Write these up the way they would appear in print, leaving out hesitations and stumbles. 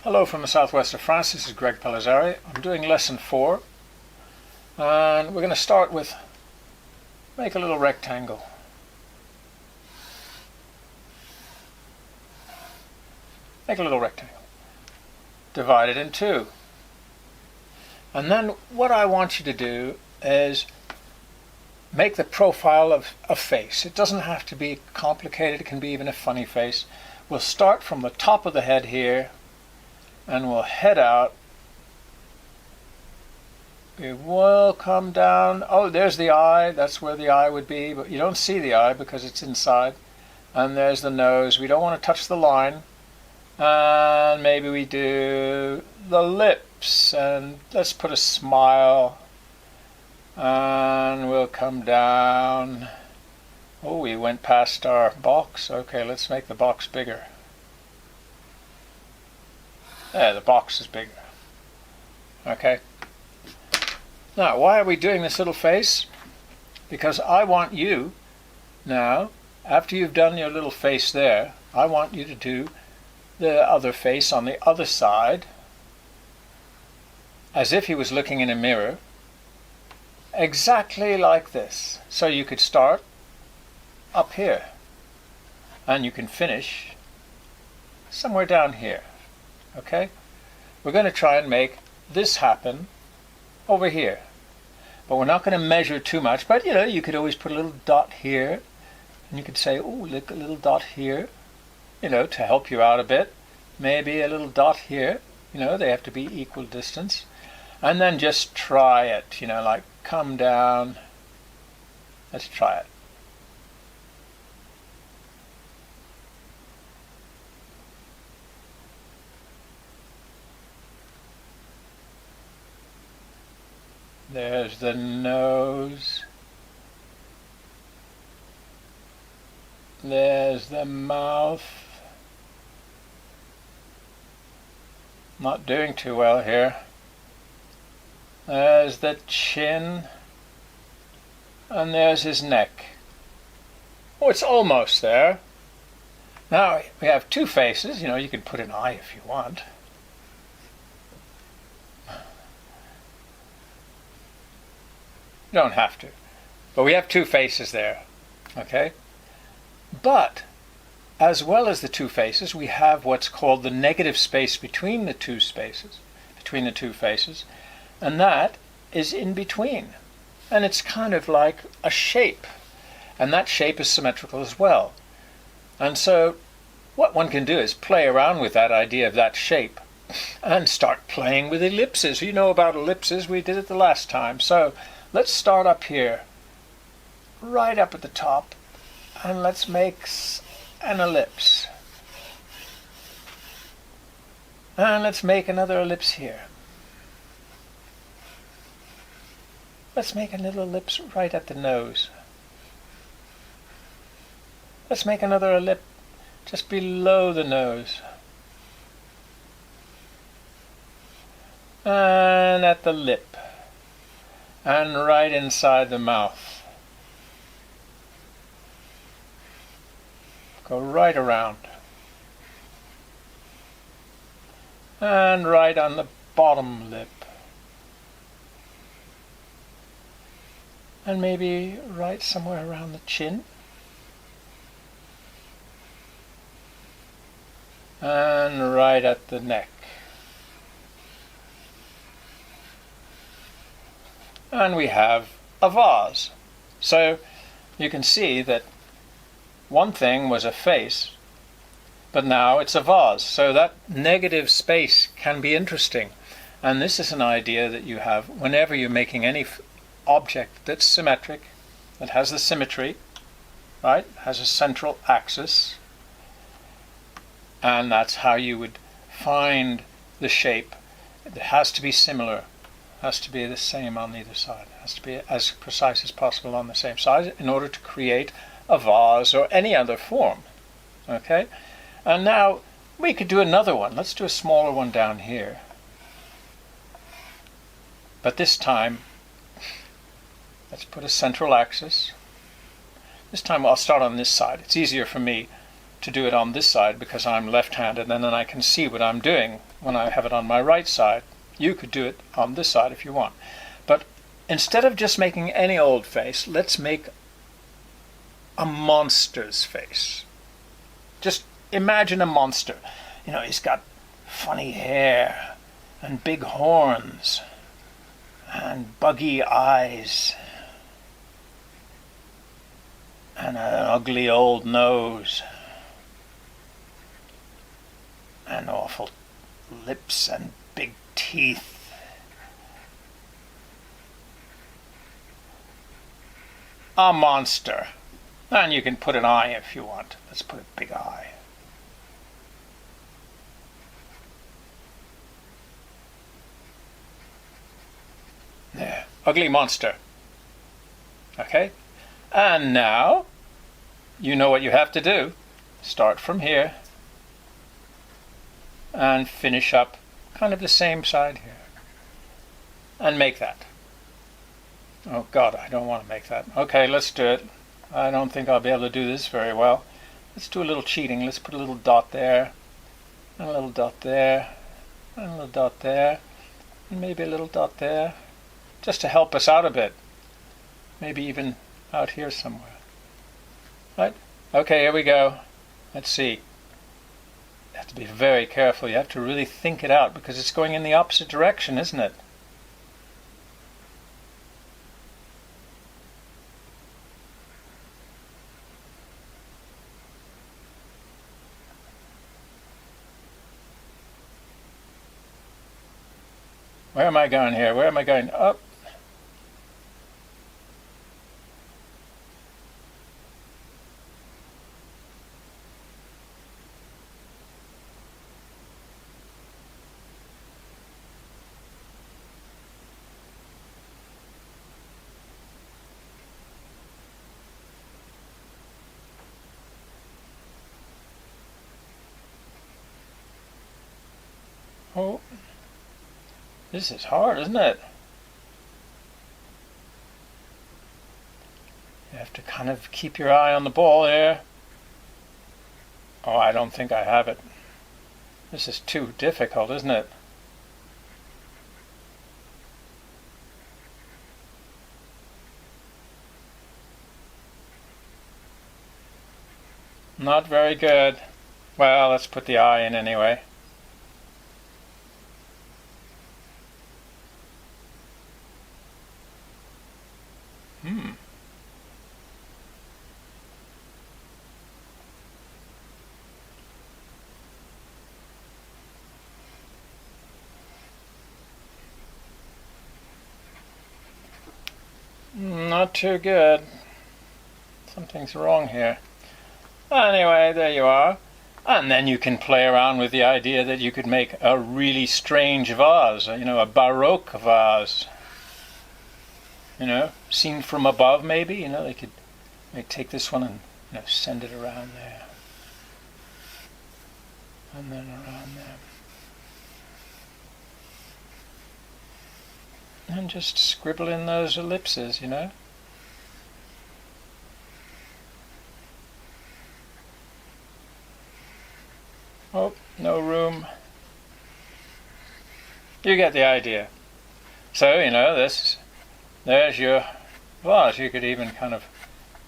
Hello from the southwest of France, this is Greg Pellizzari. I'm doing lesson 4 and we're going to start with make a little rectangle. Make a little rectangle. Divide it in 2. And then what I want you to do is make the profile of a face. It doesn't have to be complicated, it can be even a funny face. We'll start from the top of the head here and we'll head out. We will come down. Oh, there's the eye. That's where the eye would be, but you don't see the eye because it's inside. And there's the nose. We don't want to touch the line. And maybe we do the lips. And let's put a smile. And we'll come down. Oh, we went past our box. Okay, let's make the box bigger. There, the box is bigger. Okay. Now, why are we doing this little face? Because I want you, now, after you've done your little face there, I want you to do the other face on the other side, as if he was looking in a mirror, exactly like this. So you could start up here, and you can finish somewhere down here. Okay? We're going to try and make this happen over here. But we're not going to measure too much. But, you could always put a little dot here. And you could say, oh, look, a little dot here, to help you out a bit. Maybe a little dot here. They have to be equal distance. And then just try it, like come down. Let's try it. There's the nose. There's the mouth. Not doing too well here. There's the chin. And there's his neck. Oh, it's almost there. Now we have 2 faces. You could put an eye if you want. You don't have to. But we have 2 faces there. Okay? But, as well as the 2 faces, we have what's called the negative space between the 2 spaces, between the 2 faces, and that is in between. And it's kind of like a shape. And that shape is symmetrical as well. And so, what one can do is play around with that idea of that shape and start playing with ellipses. You know about ellipses, we did it the last time. So, let's start up here, right up at the top, and let's make an ellipse. And let's make another ellipse here. Let's make a little ellipse right at the nose. Let's make another ellipse just below the nose. And at the lip. And right inside the mouth. Go right around. And right on the bottom lip. And maybe right somewhere around the chin. And right at the neck. And we have a vase. So you can see that one thing was a face, but now it's a vase. So that negative space can be interesting. And this is an idea that you have whenever you're making any object that's symmetric, that has the symmetry, right? Has a central axis. And that's how you would find the shape. It has to be similar. Has to be the same on either side. Has to be as precise as possible on the same side in order to create a vase or any other form. Okay? And now we could do another one. Let's do a smaller one down here. But this time, let's put a central axis. This time I'll start on this side. It's easier for me to do it on this side because I'm left-handed, and then I can see what I'm doing when I have it on my right side. You could do it on this side if you want. But instead of just making any old face, let's make a monster's face. Just imagine a monster. He's got funny hair and big horns and buggy eyes and an ugly old nose and awful lips and big teeth. A monster. And you can put an eye if you want. Let's put a big eye. There. Ugly monster. Okay? And now, you know what you have to do. Start from here and finish up kind of the same side here. And make that. Oh God, I don't want to make that. Okay, let's do it. I don't think I'll be able to do this very well. Let's do a little cheating. Let's put a little dot there, and a little dot there, and a little dot there, and maybe a little dot there, just to help us out a bit. Maybe even out here somewhere. Right? Okay, here we go. Let's see. You have to be very careful. You have to really think it out because it's going in the opposite direction, isn't it? Where am I going here? Where am I going? Up. Oh. This is hard, isn't it? You have to kind of keep your eye on the ball there. Oh, I don't think I have it. This is too difficult, isn't it? Not very good. Well, let's put the eye in anyway. Not too good. Something's wrong here. Anyway, there you are. And then you can play around with the idea that you could make a really strange vase, a Baroque vase. Seen from above maybe, they could take this one and send it around there. And then around there. And just scribble in those ellipses, Oh, no room. You get the idea. So, there's your vase. You could even kind of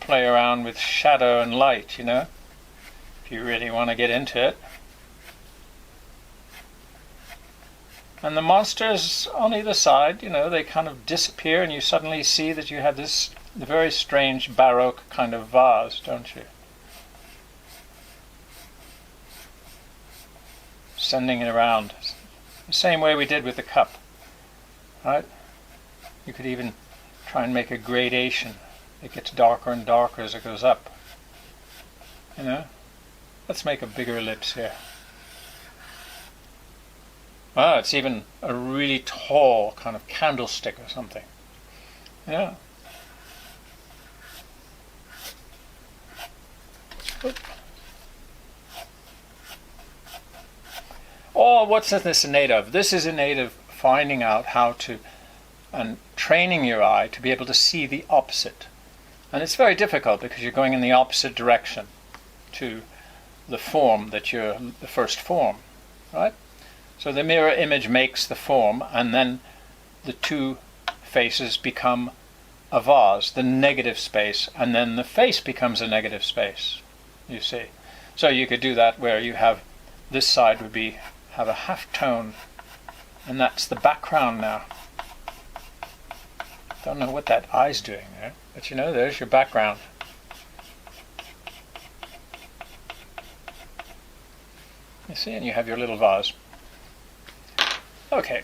play around with shadow and light, if you really want to get into it. And the monsters on either side, they kind of disappear and you suddenly see that you have this very strange Baroque kind of vase, don't you? Sending it around. The same way we did with the cup. Right? You could even try and make a gradation. It gets darker and darker as it goes up. Let's make a bigger ellipse here. Ah, it's even a really tall kind of candlestick or something. Yeah. Oop. Oh, what's this innate of? This is innate of finding out how to, and training your eye to be able to see the opposite. And it's very difficult because you're going in the opposite direction to the form that you're the first form, right? So the mirror image makes the form, and then the two faces become a vase, the negative space, and then the face becomes a negative space, you see. So you could do that where you have this side would be have a half tone, and that's the background now. Don't know what that eye's doing there, but you know, there's your background. You see, and you have your little vase. Okay,